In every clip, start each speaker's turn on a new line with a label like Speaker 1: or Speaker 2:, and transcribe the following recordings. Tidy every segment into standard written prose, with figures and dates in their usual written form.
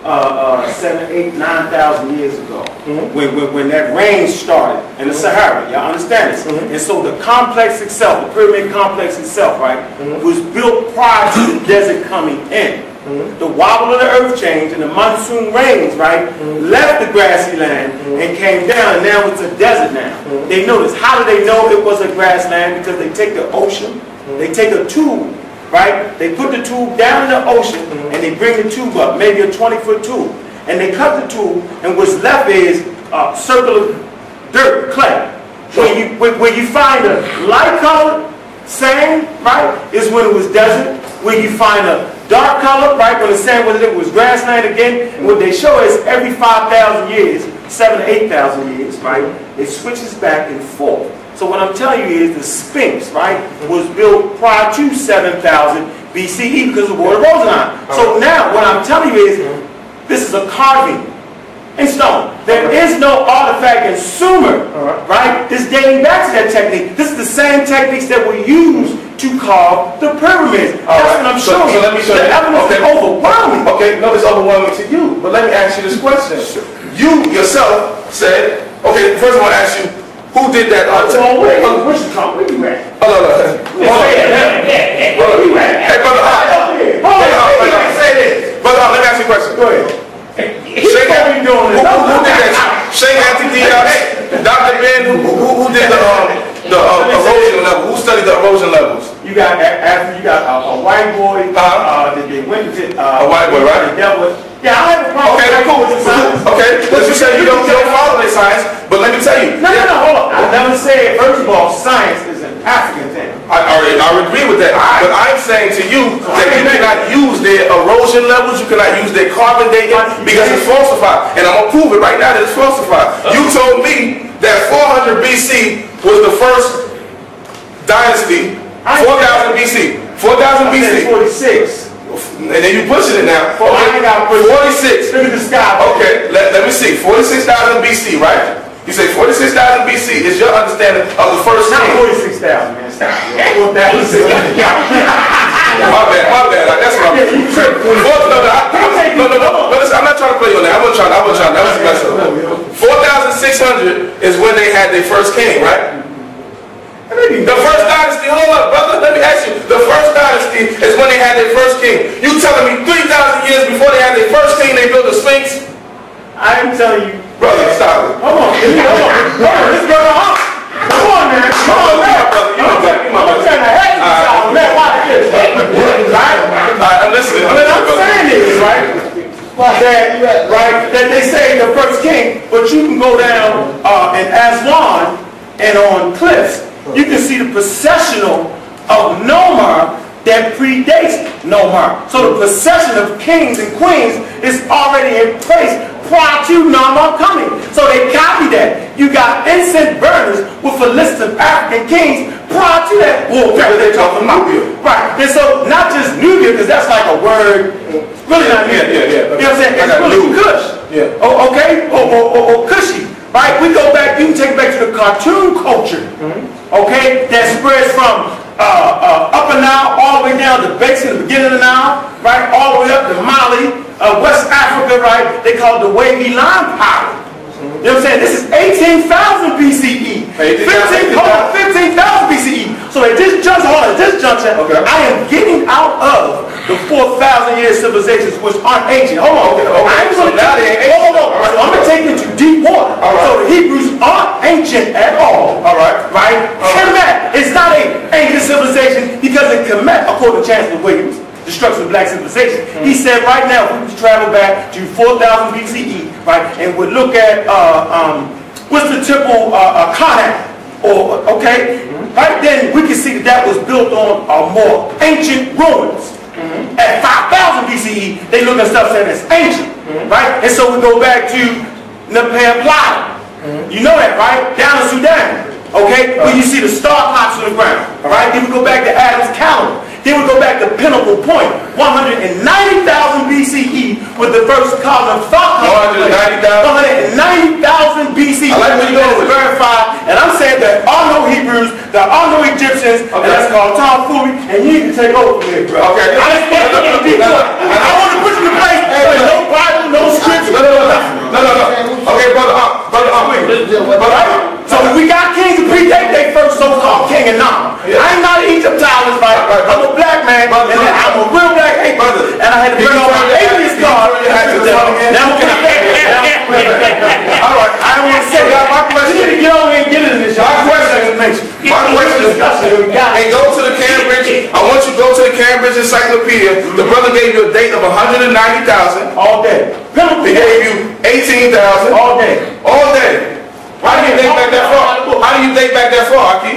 Speaker 1: 7, 8, 9,000 years ago, when that rain started in the Sahara. Y'all understand this? And so the complex itself, the pyramid complex itself, right, was built prior to the desert coming in. The wobble of the earth changed and the monsoon rains, right, left the grassy land and came down, and now it's a desert now. They notice. How do they know it was a grassland? Because they take the ocean, they take a tube, right? They put the tube down in the ocean and they bring the tube up, maybe a 20-foot tube. And they cut the tube, and what's left is a circle of dirt, clay. Where you find a light colored sand, right, is when it was desert. Where you find a dark color, right, when the sand was grassland again. And what they show is every 5,000 years, 7,000 to 8,000 years, right, it switches back and forth. So what I'm telling you is the Sphinx, right, was built prior to 7,000 BCE because of water rose on. So now what I'm telling you is this is a carving in stone. There is no artifact in Sumer, right? This dating back to that technique. This is the same techniques that were used to carve the pyramids. That's what I'm showing you. So let me show you. The evidence is overwhelming.
Speaker 2: Okay, no, it's overwhelming to you. But let me ask you this question. You yourself said, okay, first of all, I ask you, who did that?
Speaker 1: Where you at?
Speaker 2: Hold on. Hey, brother,
Speaker 1: say this.
Speaker 2: Brother, let me ask you a question.
Speaker 1: Go ahead.
Speaker 2: Who did that? Sheikh Anthony Diaz, Dr. Ben, who did the erosion level? Who studied the erosion levels?
Speaker 1: You got after you got a white boy. They went to
Speaker 2: a white boy, right?
Speaker 1: Yeah, I have a problem.
Speaker 2: Okay, cool. Okay, but you say you don't follow their science, but let me tell you.
Speaker 1: No, hold on. I never said, first of all, science is an African thing.
Speaker 2: I agree with that. But I'm saying to you that you cannot use their erosion levels, you cannot use their carbon dating because it's falsified. And I'm going to prove it right now that it's falsified. You told me that 400 BC was the first dynasty. 4,000 BC. 4,000 BC.
Speaker 1: 46.
Speaker 2: And then you pushing it now.
Speaker 1: Okay.
Speaker 2: 46.
Speaker 1: Look at the sky.
Speaker 2: Okay, let me see. 46,000 BC, right? You say 46,000 BC is your understanding of the first
Speaker 1: Not
Speaker 2: king.
Speaker 1: 46,000, man. Stop.
Speaker 2: My bad. That's what I'm saying. No. I'm not trying to play on that. I wasn't trying. That was a mess up. 4,600 is when they had their first king, right? The first dynasty, hold up, brother, let me ask you. The first dynasty is when they had their first king. You telling me 3,000 years before they had their first king, they built the Sphinx?
Speaker 1: I'm telling you.
Speaker 2: Brother, stop it.
Speaker 1: Hold on, this brother up. Come on, man. Come on, man. I'm trying to help you out, man. Watch this.
Speaker 2: I'm listening.
Speaker 1: What I'm saying is, right, that they say the first king, but you can go down in Aswan and on cliffs. You can see the processional of Nomar that predates Nomar. So the procession of kings and queens is already in place prior to Nomar coming. So they copy that. You got incense burners with a list of African kings prior to that. Well, they're talking about Nubia. Right. And so not just Nubia, because that's like a word. Really not Nubia. You know what I'm saying? It's really Kush. Yeah. Okay? Or Cushy. Right? We go back, you can take it back to the cartoon culture, okay, that spreads from Upper Nile all the way down to Basin, the beginning of the Nile, right, all the way up to Mali, West Africa, right, they call it the wavy line powder. You know what I'm saying? This is 18,000 BCE. 15,000 BCE. So at this juncture, I am getting out of the 4,000 year civilizations which aren't ancient. Hold on. I'm going to take you to deep water. So the Hebrews aren't ancient at all. Right? Kemet is not an ancient civilization because in Kemet, according to Chancellor Williams, Destruction of Black Civilization, he said right now if we could travel back to 4,000 BCE, right, and would look at what's the temple Karnak, right then we can see that was built on more ancient ruins. At 5,000 BCE, they look at stuff saying it's ancient, right? And so we go back to Neper Plata. You know that, right? Down in Sudan, okay? Where you see the star clocks on the ground, right? Then we go back to Adam's calendar. Then we go back to Pinnacle Point, 190,000 BCE with the first column of thought. 190,000 BCE. I like where you go with verified. And I'm saying there are no Hebrews, there are no Egyptians, and that's called tomfoolery, and you need to take over from here, bro. Okay. I want to put you in place. No Bible, no
Speaker 2: encyclopedia, the brother gave you a date of 190,000.
Speaker 1: All day.
Speaker 2: He gave you 18,000.
Speaker 1: All day.
Speaker 2: All day. How do you date back that far? How do you date back that far, Aki?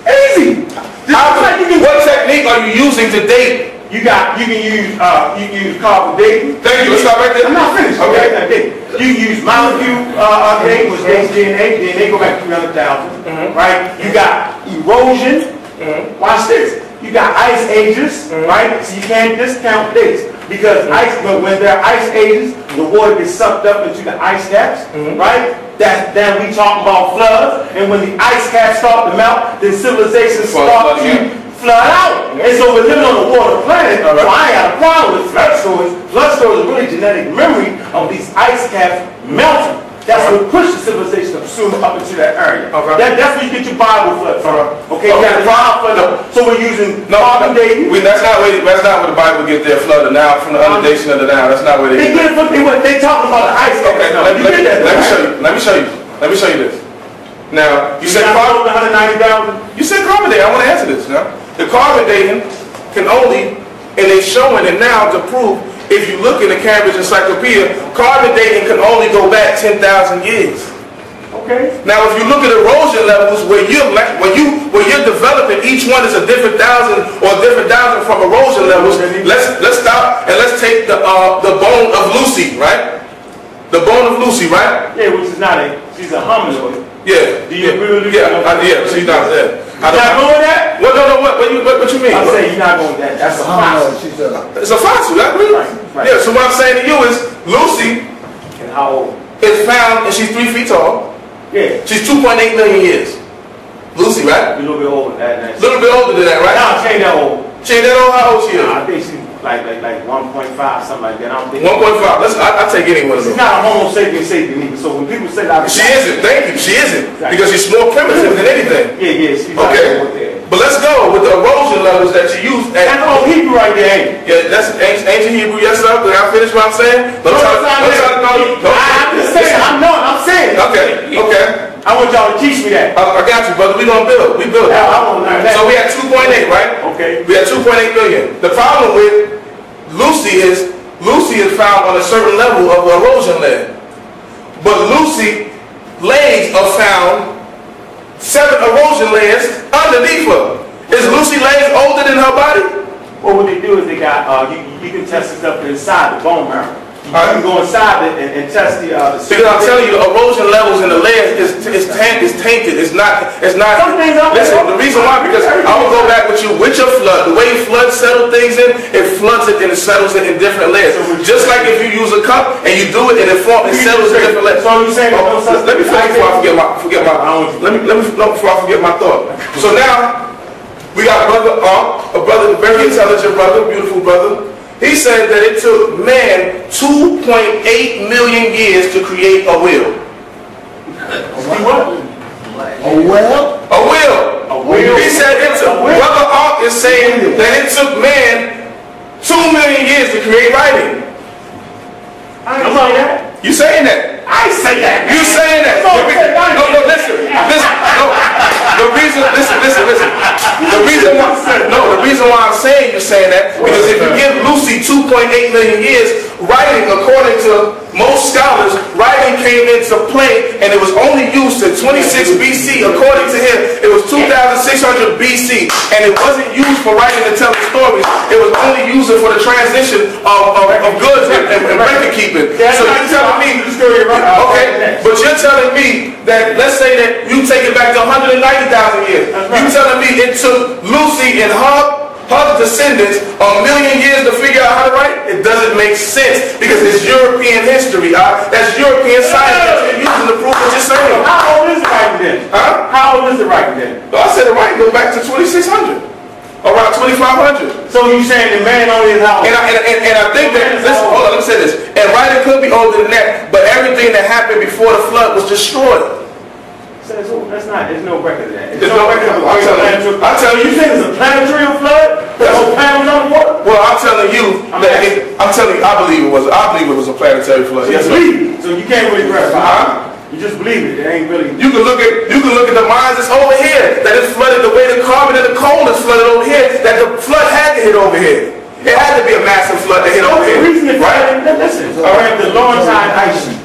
Speaker 1: Easy.
Speaker 2: What technique are you using to date?
Speaker 1: You can use carbon dating.
Speaker 2: Thank you. Let's stop right there.
Speaker 1: I'm not finished.
Speaker 2: Okay.
Speaker 1: You can use molecule dating, which dates DNA. DNA go back 300,000. Right. You got erosion. Watch this. You got ice ages. Right. So you can't discount dates because when there are ice ages, the water gets sucked up into the ice caps. Right. Then we talk about floods, and when the ice caps start to melt, then civilizations start to flood out. And so we're living on a water planet, so I ain't got a problem with flood stories. Flood stories are really genetic memory of these ice caps melting. That's what pushed the civilization of Sumer up into that area. That's where you get your Bible flood from. Okay, you got the Bible flood. So we're using carbon dating.
Speaker 2: That's not where the Bible gets their flood now from the inundation of the Nile. That's not where they get it.
Speaker 1: They talking about the ice caps.
Speaker 2: Okay, let me show you this. Now, you said carbon
Speaker 1: 190,000.
Speaker 2: You said carbon dating. I want to answer this now. The carbon dating can only, and they're showing it now to prove, if you look in the Cambridge Encyclopedia, carbon dating can only go back 10,000 years.
Speaker 1: Okay.
Speaker 2: Now, if you look at erosion levels, where you're developing, each one is a different thousand or a different thousand from erosion levels. Let's stop and let's take the bone of Lucy, right? The bone of Lucy, right?
Speaker 1: Yeah, which is she's a hominoid.
Speaker 2: Yeah.
Speaker 1: Do you agree with
Speaker 2: Lucy? Yeah, she's not there.
Speaker 1: You're not going with that?
Speaker 2: What you mean?
Speaker 1: I'm saying you're not going with that. That's a fossil.
Speaker 2: It's a fossil, I agree. Right. Yeah, so what I'm saying to you is, Lucy
Speaker 1: and how old?
Speaker 2: Is found, and she's 3 feet tall.
Speaker 1: Yeah.
Speaker 2: She's 2.8 million years. Lucy, right?
Speaker 1: A little bit older than that.
Speaker 2: A little bit older than that, right?
Speaker 1: No, she ain't that old.
Speaker 2: She ain't that old? How old she is?
Speaker 1: I think she's like 1.5, something like that. I don't think
Speaker 2: 1.5. I'll take any one of
Speaker 1: She's
Speaker 2: those.
Speaker 1: not a Homo sapien either. So when people say that,
Speaker 2: she isn't. Thank you. She isn't because she's more primitive than anything.
Speaker 1: Yeah. She's
Speaker 2: okay. But let's go with the erosion levels that you use.
Speaker 1: That's old Hebrew right there, ain't it?
Speaker 2: Yeah, that's ancient Hebrew. Yes, sir. Did I finish what I'm saying? I'm
Speaker 1: just saying. I'm saying.
Speaker 2: Okay.
Speaker 1: I want y'all to teach me that.
Speaker 2: I got you, brother. We gonna build. We build.
Speaker 1: I want to learn that.
Speaker 2: So we had 2.8, right?
Speaker 1: Okay.
Speaker 2: We had 2.8 million. The problem with Lucy is found on a certain level of erosion layer, but Lucy legs are found 7 erosion layers underneath her. Is Lucy legs older than her body?
Speaker 1: Well, what they do is they got you can test this stuff inside the bone marrow. You can go inside it and test the
Speaker 2: because I'm telling you, the erosion levels in the layers is tainted. It's not. Listen, the reason why, because I will go back with you with your flood. The way flood settle things in, it floods it and it settles it in different layers. Just like if you use a cup and you do it and it settles in different layers.
Speaker 1: So you saying
Speaker 2: let me finish before I forget my thought. So now we got a brother, very intelligent brother, beautiful brother. He said that it took man 2.8 million years to create a wheel.
Speaker 1: What?
Speaker 3: A wheel?
Speaker 2: A wheel.
Speaker 1: A wheel.
Speaker 2: He said it took, Brother Ark is saying that it took man 2 million years to create writing.
Speaker 1: I ain't saying that.
Speaker 2: You saying that?
Speaker 1: I ain't say that.
Speaker 2: You saying that? No, listen. The reason why I'm saying you're saying that, because if you give Lucy 2.8 million years, writing, according to most scholars, writing came into play and it was only used to 26 BC. According to him, it was 2600 BC, and it wasn't used for writing and telling stories. It was only used for the transition of goods and record keeping. So you're telling me, okay, but you're telling me that, let's say that you take it back to 190,000 years. You're telling me it took Lucy and her descendants a million years to figure out how to write? It doesn't make sense because it's European history. That's European science that you're using to prove what you're saying.
Speaker 1: How old is the writing then? How old is the writing then?
Speaker 2: I said the writing goes back to 2600. Around 2500.
Speaker 1: So you saying the man only is how old?
Speaker 2: And I think that, listen, hold on, let me say this. And writing could be older than that, but everything that happened before the flood was destroyed.
Speaker 1: That's not, there's no record of that.
Speaker 2: There's no record of it. I'm telling you.
Speaker 1: You think it's a planetary flood? The whole planet was underwater?
Speaker 2: Well, I'm telling you that I believe it was a planetary flood.
Speaker 1: Yes, sir. So you can't really verify. You just believe it. It ain't really.
Speaker 2: You can look at the mines that's over here, that it's flooded the way the carbon and the coal is flooded over here, that the flood had to hit over here. It had to be a massive flood that hit
Speaker 1: So
Speaker 2: over
Speaker 1: the
Speaker 2: here.
Speaker 1: reason it's
Speaker 2: Right?
Speaker 1: listen, we have the Laurentide ice sheet.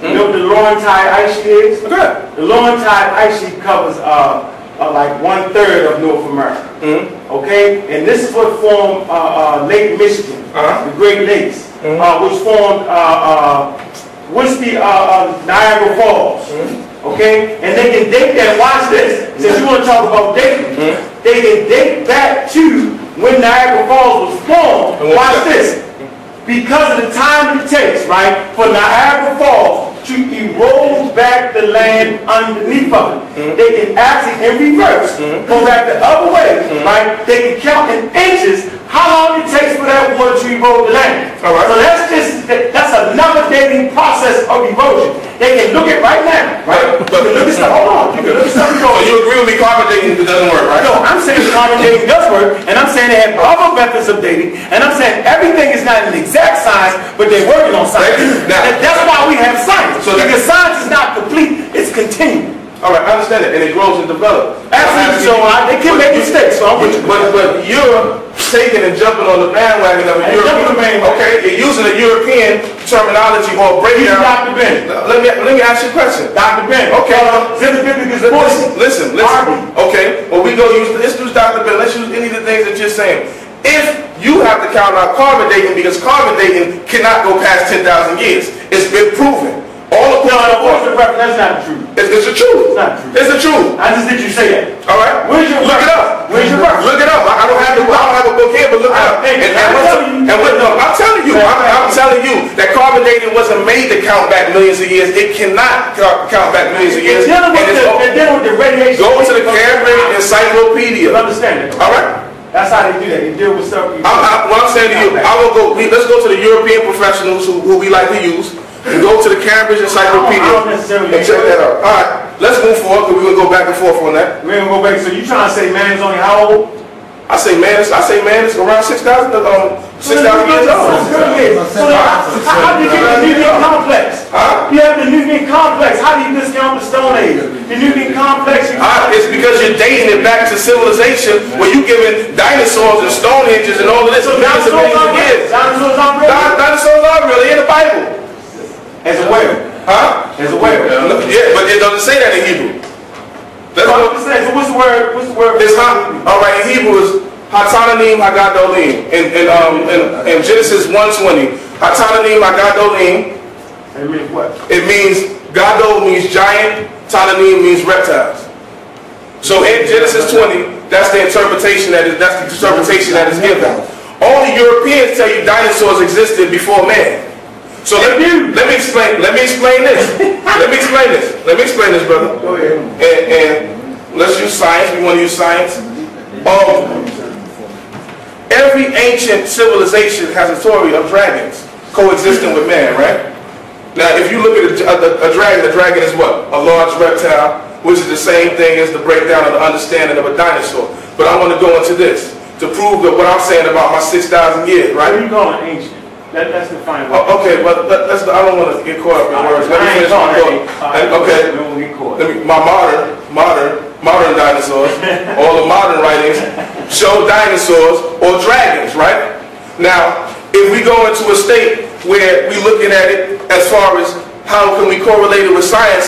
Speaker 1: You know what the Laurentide ice sheet is?
Speaker 2: Okay.
Speaker 1: The Laurentide ice sheet covers like 1/3 of North America. Okay, and this is what formed Lake Michigan, the Great Lakes, which formed Niagara Falls. Okay, and they can date that. Watch this. Since you want to talk about dating, they can date back to when Niagara Falls was formed. Watch this. Because of the time it takes, right, for Niagara Falls to erode back the land underneath of it. They can actually, in reverse, go back the other way, right? They can count in inches how long it takes for that water to erode the land.
Speaker 2: All right.
Speaker 1: So that's another dating process of erosion. They can look at right now, right?
Speaker 2: But
Speaker 1: you can look at stuff, hold on, you can look at stuff.
Speaker 2: So you agree with me, carbon dating doesn't work, right?
Speaker 1: No, I'm saying carbon dating does work, and I'm saying they have other methods of dating, and I'm saying everything is not an exact science, but they're working on science.
Speaker 2: Now,
Speaker 1: and that's why we have science.
Speaker 2: So
Speaker 1: because science is not complete, it's continuing.
Speaker 2: All right, I understand it, and it grows and develops.
Speaker 1: Absolutely, so they can make mistakes, so I'm with you.
Speaker 2: But you're taking and jumping on the bandwagon of a European. Okay, you're using a European terminology or breakdown.
Speaker 1: Dr. Ben.
Speaker 2: Let me ask you a question.
Speaker 1: Dr. Ben.
Speaker 2: Okay. Listen. Okay, well, let's use Dr. Ben. Let's use any of the things that you're saying. If you have to count out carbon dating, because carbon dating cannot go past 10,000 years. It's been proven.
Speaker 1: That's not true.
Speaker 2: It's the truth.
Speaker 1: It's not true.
Speaker 2: It's the truth.
Speaker 1: I just did you say that.
Speaker 2: All right.
Speaker 1: Where's your
Speaker 2: Look it up.
Speaker 1: Where's your reference?
Speaker 2: Look it up. I don't have a book here, but look it up. I'm telling you that carbon dating wasn't made to count back millions of years. It cannot count back millions of years.
Speaker 1: They're dealing with the radiation.
Speaker 2: Go to the Cambridge Encyclopedia.
Speaker 1: You understand it?
Speaker 2: All right.
Speaker 1: That's how they do that. They deal with stuff.
Speaker 2: What I'm saying to you, let's go to the European professionals who we like to use. And go to the Cambridge Encyclopedia
Speaker 1: I don't necessarily
Speaker 2: and check that out. All right, let's move forward because we're going to go back and forth on that.
Speaker 1: We're going to go back. So you trying to say man is only how old?
Speaker 2: I say man is around 6,000 years old.
Speaker 1: So how do you get the Nubian complex? You have the Nubian complex. How do you discount the Stone Age? The Nubian complex.
Speaker 2: It's because you're dating it back to civilization where you're giving dinosaurs and Stonehenges and all of this.
Speaker 1: So dinosaurs are real.
Speaker 2: Dinosaurs are really in the Bible.
Speaker 1: As a whale. As a whale.
Speaker 2: Yeah, but it doesn't say that in Hebrew.
Speaker 1: So what's the word?
Speaker 2: It's all right, in Hebrew is Hatananim Hagadolim. In Genesis 1:20, Hatananim Hagadolim.
Speaker 1: It means what?
Speaker 2: It means Gadol means giant, Tananim means reptiles. So in Genesis 20, that's the interpretation that is given. Only Europeans tell you dinosaurs existed before man. So let me explain this, brother.
Speaker 1: Go ahead.
Speaker 2: And let's use science. We want to use science. Every ancient civilization has a story of dragons coexisting with man, right? Now, if you look at a dragon is what? A large reptile, which is the same thing as the breakdown of the understanding of a dinosaur. But I want to go into this to prove that what I'm saying about my 6,000 years, right?
Speaker 1: What are you calling ancient? That's the final word.
Speaker 2: Okay, but I don't want to get caught up in words. Let me finish my thought. Okay. My modern dinosaurs, all the modern writings show dinosaurs or dragons, right? Now, if we go into a state where we're looking at it as far as how can we correlate it with science,